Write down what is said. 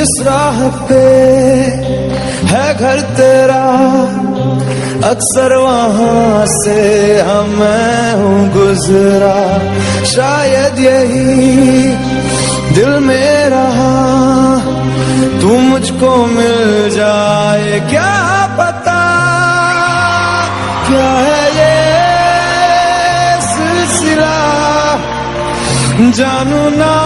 जिस राह पे है घर तेरा, अक्सर वहां से मैं हूँ गुजरा। शायद यही दिल में रहा, तू मुझको मिल जाए, क्या पता क्या है ये सिलसिला, जानू ना